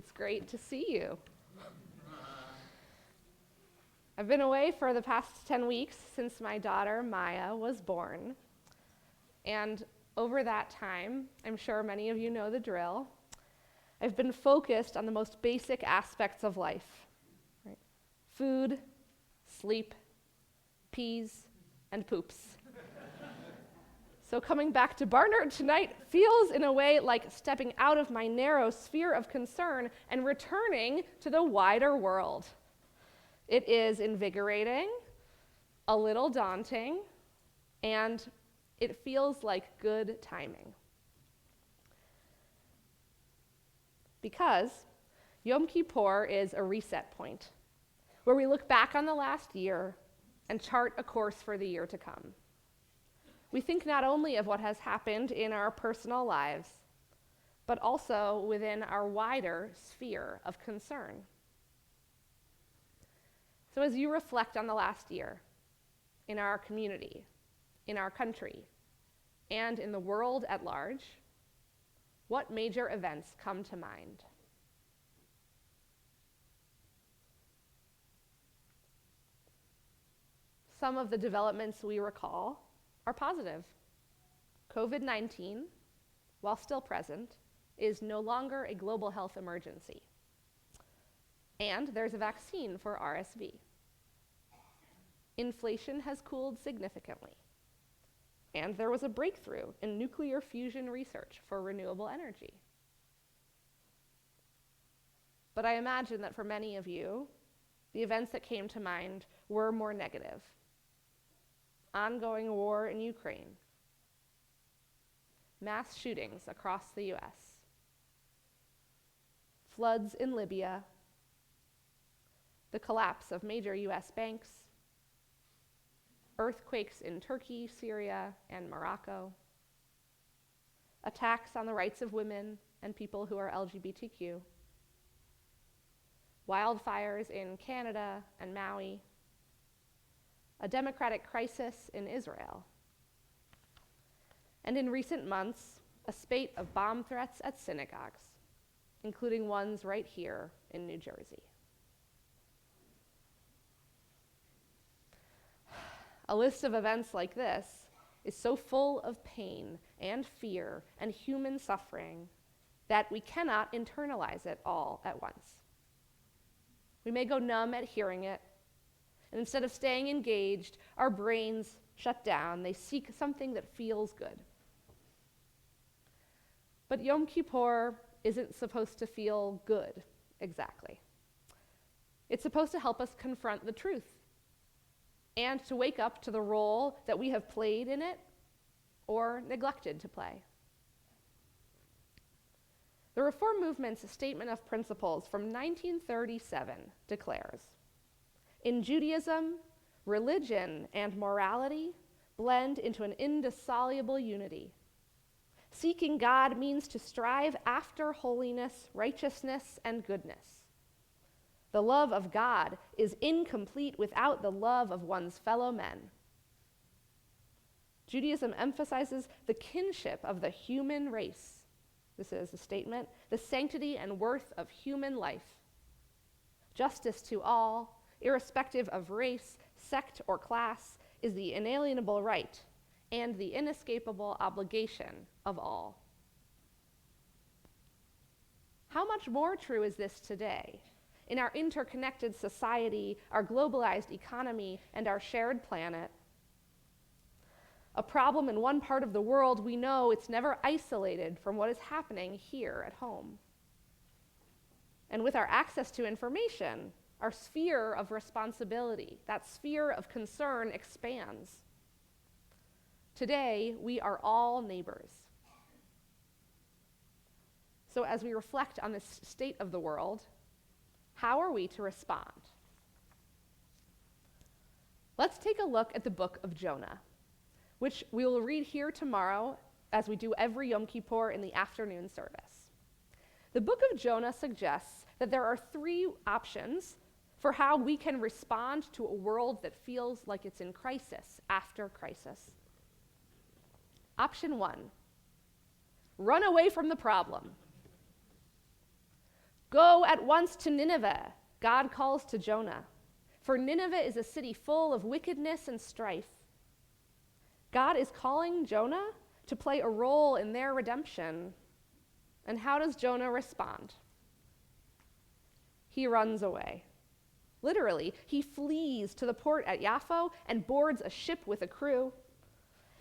It's great to see you. I've been away for the past 10 weeks since my daughter, Maya, was born. And over that time, I'm sure many of you know the drill, I've been focused on the most basic aspects of life, right? Food, sleep, peas, and poops. So coming back to Barnert tonight feels in a way like stepping out of my narrow sphere of concern and returning to the wider world. It is invigorating, a little daunting, and it feels like good timing. Because Yom Kippur is a reset point, where we look back on the last year and chart a course for the year to come. We think not only of what has happened in our personal lives, but also within our wider sphere of concern. So as you reflect on the last year, in our community, in our country, and in the world at large, what major events come to mind? Some of the developments we recall are positive. COVID-19, while still present, is no longer a global health emergency. And there's a vaccine for RSV. Inflation has cooled significantly. And there was a breakthrough in nuclear fusion research for renewable energy. But I imagine that for many of you, the events that came to mind were more negative. Ongoing war in Ukraine, mass shootings across the US, floods in Libya, the collapse of major US banks, earthquakes in Turkey, Syria, and Morocco, attacks on the rights of women and people who are LGBTQ, wildfires in Canada and Maui, a democratic crisis in Israel, and in recent months, a spate of bomb threats at synagogues, including ones right here in New Jersey. A list of events like this is so full of pain and fear and human suffering that we cannot internalize it all at once. We may go numb at hearing it, and instead of staying engaged, our brains shut down. They seek something that feels good. But Yom Kippur isn't supposed to feel good, exactly. It's supposed to help us confront the truth and to wake up to the role that we have played in it or neglected to play. The Reform Movement's Statement of Principles from 1937 declares, "In Judaism, religion and morality blend into an indissoluble unity. Seeking God means to strive after holiness, righteousness, and goodness. The love of God is incomplete without the love of one's fellow men. Judaism emphasizes the kinship of the human race." This is a statement, "the sanctity and worth of human life. Justice to all, irrespective of race, sect, or class, is the inalienable right and the inescapable obligation of all." How much more true is this today, in our interconnected society, our globalized economy, and our shared planet? A problem in one part of the world, we know it's never isolated from what is happening here at home. And with our access to information, our sphere of responsibility, that sphere of concern expands. Today, we are all neighbors. So as we reflect on this state of the world, how are we to respond? Let's take a look at the book of Jonah, which we will read here tomorrow as we do every Yom Kippur in the afternoon service. The book of Jonah suggests that there are three options for how we can respond to a world that feels like it's in crisis after crisis. Option 1, run away from the problem. Go at once to Nineveh, God calls to Jonah. For Nineveh is a city full of wickedness and strife. God is calling Jonah to play a role in their redemption. And how does Jonah respond? He runs away. Literally, he flees to the port at Yaffo and boards a ship with a crew.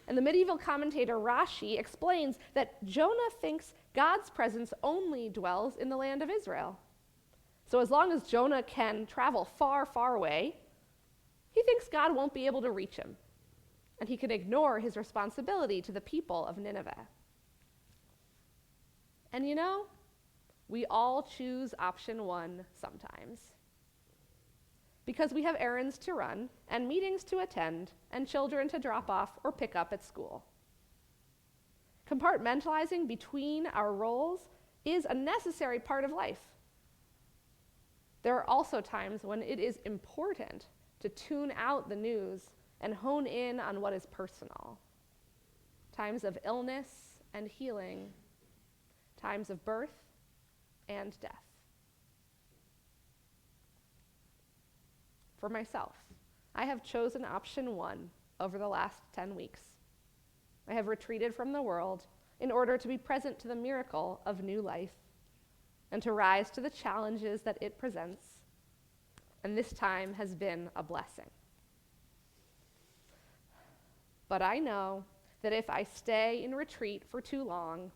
And the medieval commentator Rashi explains that Jonah thinks God's presence only dwells in the land of Israel. So as long as Jonah can travel far, far away, he thinks God won't be able to reach him, and he can ignore his responsibility to the people of Nineveh. And you know, we all choose option 1 sometimes. Because we have errands to run, and meetings to attend, and children to drop off or pick up at school. Compartmentalizing between our roles is a necessary part of life. There are also times when it is important to tune out the news and hone in on what is personal. Times of illness and healing, times of birth and death. For myself, I have chosen option 1 over the last 10 weeks. I have retreated from the world in order to be present to the miracle of new life and to rise to the challenges that it presents. And this time has been a blessing. But I know that if I stay in retreat for too long,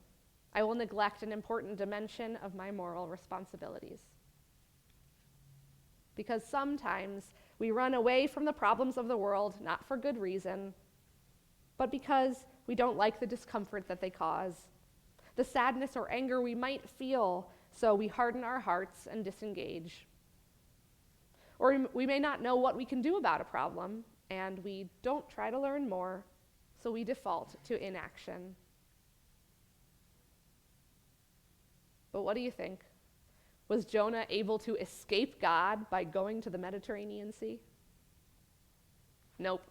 I will neglect an important dimension of my moral responsibilities. Because sometimes we run away from the problems of the world, not for good reason, but because we don't like the discomfort that they cause, the sadness or anger we might feel, so we harden our hearts and disengage. Or we may not know what we can do about a problem, and we don't try to learn more, so we default to inaction. But what do you think? Was Jonah able to escape God by going to the Mediterranean Sea? Nope.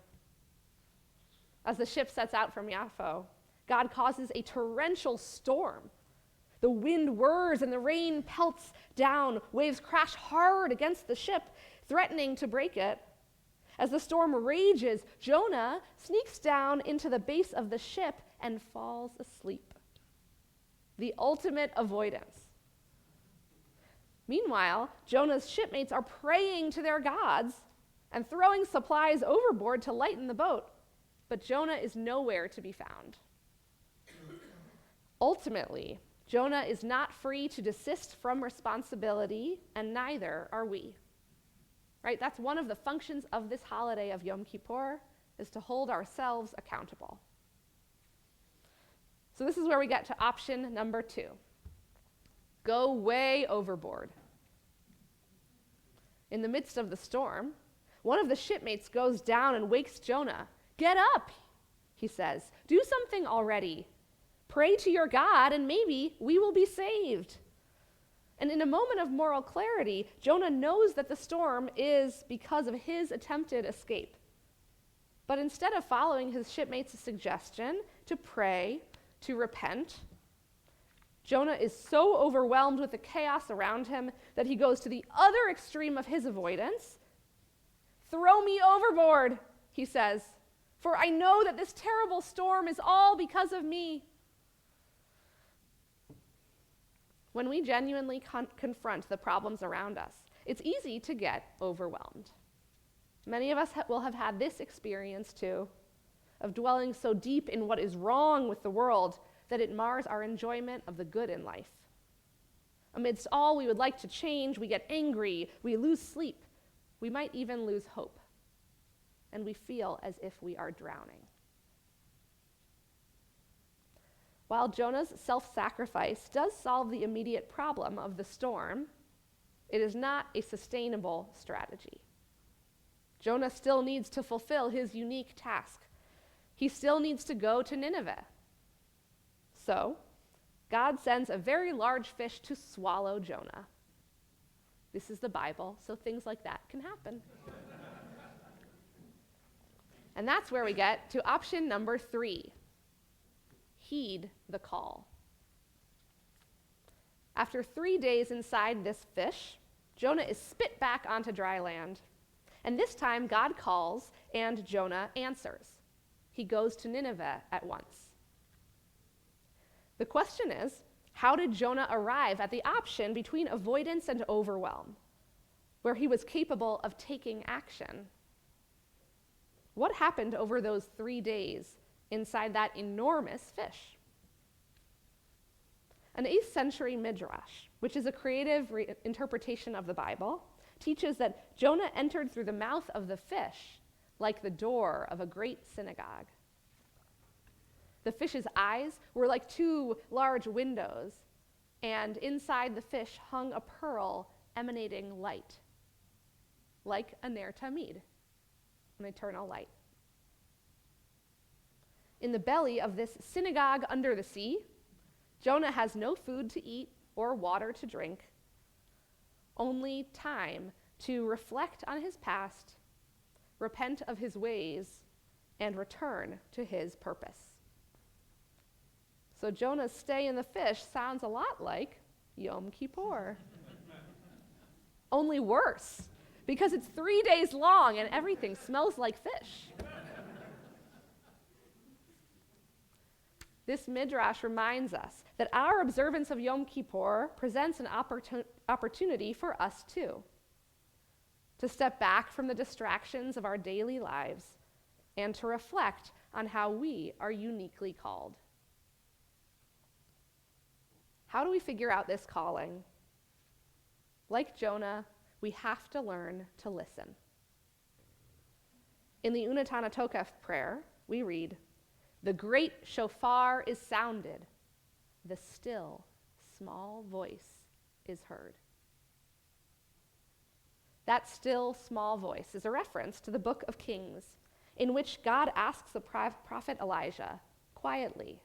As the ship sets out from Yaffo, God causes a torrential storm. The wind whirs and the rain pelts down. Waves crash hard against the ship, threatening to break it. As the storm rages, Jonah sneaks down into the base of the ship and falls asleep. The ultimate avoidance. Meanwhile, Jonah's shipmates are praying to their gods and throwing supplies overboard to lighten the boat, but Jonah is nowhere to be found. Ultimately, Jonah is not free to desist from responsibility, and neither are we. Right? That's one of the functions of this holiday of Yom Kippur, is to hold ourselves accountable. So this is where we get to option number 2. Go way overboard. In the midst of the storm, one of the shipmates goes down and wakes Jonah. "Get up," he says. "Do something already. Pray to your God, and maybe we will be saved." And in a moment of moral clarity, Jonah knows that the storm is because of his attempted escape. But instead of following his shipmates' suggestion to pray, to repent, Jonah is so overwhelmed with the chaos around him that he goes to the other extreme of his avoidance. "Throw me overboard," he says, "for I know that this terrible storm is all because of me." When we genuinely confront the problems around us, it's easy to get overwhelmed. Many of us will have had this experience too, of dwelling so deep in what is wrong with the world that it mars our enjoyment of the good in life. Amidst all we would like to change, we get angry, we lose sleep, we might even lose hope, and we feel as if we are drowning. While Jonah's self-sacrifice does solve the immediate problem of the storm, it is not a sustainable strategy. Jonah still needs to fulfill his unique task. He still needs to go to Nineveh. So, God sends a very large fish to swallow Jonah. This is the Bible, so things like that can happen. And that's where we get to option number 3. Heed the call. After 3 days inside this fish, Jonah is spit back onto dry land. And this time, God calls, and Jonah answers. He goes to Nineveh at once. The question is, how did Jonah arrive at the option between avoidance and overwhelm, where he was capable of taking action? What happened over those 3 days inside that enormous fish? An 8th century midrash, which is a creative interpretation of the Bible, teaches that Jonah entered through the mouth of the fish like the door of a great synagogue. The fish's eyes were like 2 large windows, and inside the fish hung a pearl emanating light, like a ner tamid, an eternal light. In the belly of this synagogue under the sea, Jonah has no food to eat or water to drink, only time to reflect on his past, repent of his ways, and return to his purpose. So Jonah's stay in the fish sounds a lot like Yom Kippur. Only worse, because it's 3 days long and everything smells like fish. This midrash reminds us that our observance of Yom Kippur presents an opportunity for us too, to step back from the distractions of our daily lives and to reflect on how we are uniquely called. How do we figure out this calling? Like Jonah, we have to learn to listen. In the Unatana Tokef prayer, we read, "The great shofar is sounded, the still, small voice is heard." That still, small voice is a reference to the book of Kings, in which God asks the prophet Elijah, quietly,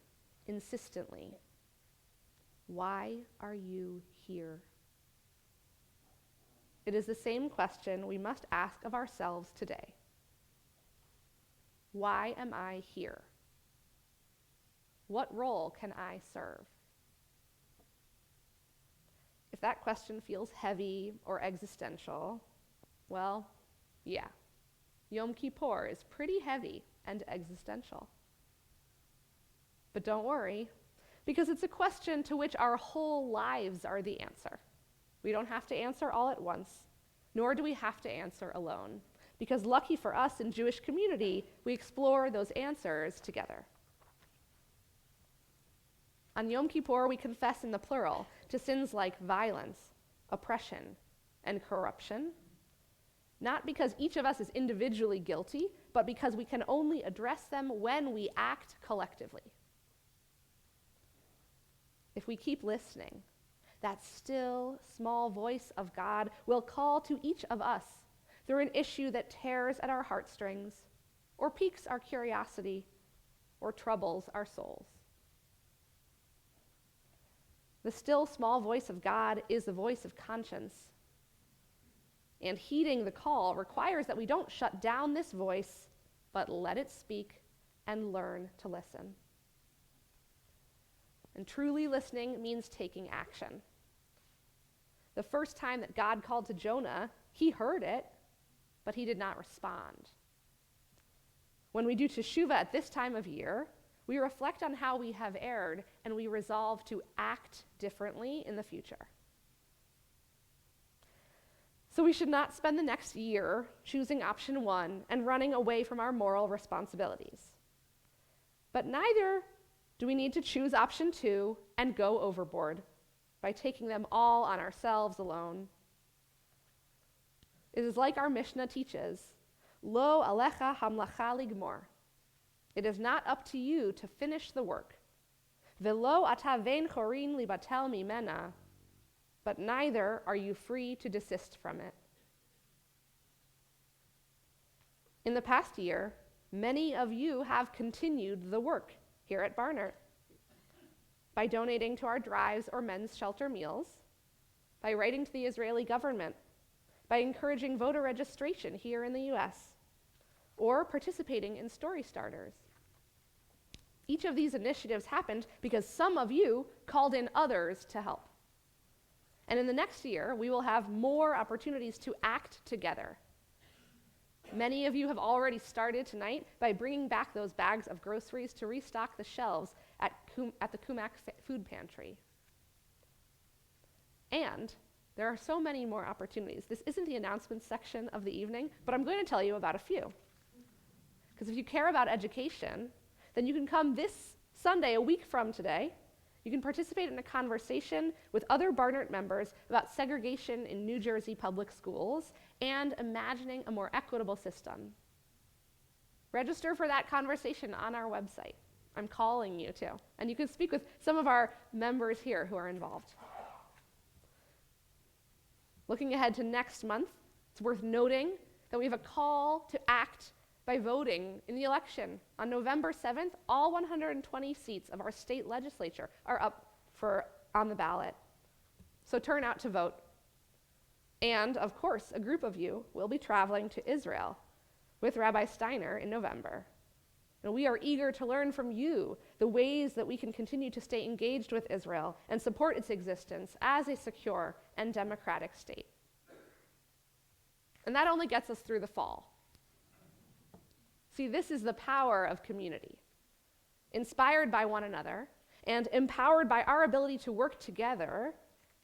insistently, "Why are you here?" It is the same question we must ask of ourselves today. Why am I here? What role can I serve? If that question feels heavy or existential, well, yeah, Yom Kippur is pretty heavy and existential. But don't worry, because it's a question to which our whole lives are the answer. We don't have to answer all at once, nor do we have to answer alone, because lucky for us in Jewish community, we explore those answers together. On Yom Kippur, we confess in the plural to sins like violence, oppression, and corruption, not because each of us is individually guilty, but because we can only address them when we act collectively. If we keep listening, that still, small voice of God will call to each of us through an issue that tears at our heartstrings, or piques our curiosity, or troubles our souls. The still, small voice of God is the voice of conscience. And heeding the call requires that we don't shut down this voice, but let it speak and learn to listen. And truly listening means taking action. The first time that God called to Jonah, he heard it, but he did not respond. When we do teshuvah at this time of year, we reflect on how we have erred, and we resolve to act differently in the future. So we should not spend the next year choosing option 1 and running away from our moral responsibilities. But neither do we need to choose option 2 and go overboard by taking them all on ourselves alone. It is like our Mishnah teaches, Lo alecha hamlacha ligmor. It is not up to you to finish the work. Velo ata vein chorin libatel mimena, but neither are you free to desist from it. In the past year, many of you have continued the work here at Barnert by donating to our drives or men's shelter meals, by writing to the Israeli government, by encouraging voter registration here in the US, or participating in story starters. Each of these initiatives happened because some of you called in others to help. And in the next year, we will have more opportunities to act together. Many of you have already started tonight by bringing back those bags of groceries to restock the shelves at the Kumak food pantry. And there are so many more opportunities. This isn't the announcements section of the evening, but I'm going to tell you about a few. Because if you care about education, then you can come this Sunday, a week from today. You can participate in a conversation with other Barnert members about segregation in New Jersey public schools and imagining a more equitable system. Register for that conversation on our website. I'm calling you to. And you can speak with some of our members here who are involved. Looking ahead to next month, it's worth noting that we have a call to act by voting in the election. On November 7th, all 120 seats of our state legislature are up on the ballot. So turn out to vote. And, of course, a group of you will be traveling to Israel with Rabbi Steiner in November. And we are eager to learn from you the ways that we can continue to stay engaged with Israel and support its existence as a secure and democratic state. And that only gets us through the fall. See, this is the power of community. Inspired by one another and empowered by our ability to work together,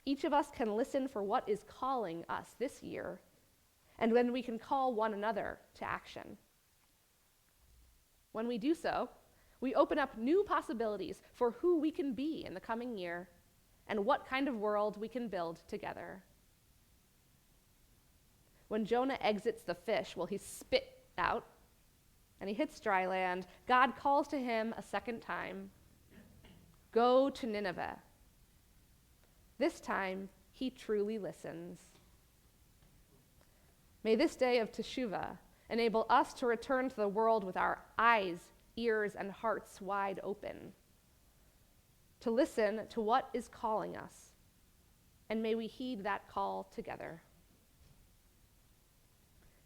each of us can listen for what is calling us this year, and then we can call one another to action. When we do so, we open up new possibilities for who we can be in the coming year and what kind of world we can build together. When Jonah exits the fish, he's spit out, and he hits dry land, God calls to him a second time, "Go to Nineveh." This time, he truly listens. May this day of Teshuvah enable us to return to the world with our eyes, ears, and hearts wide open, to listen to what is calling us, and may we heed that call together.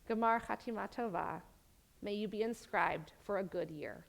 Gemar Chatima Tova, may you be inscribed for a good year.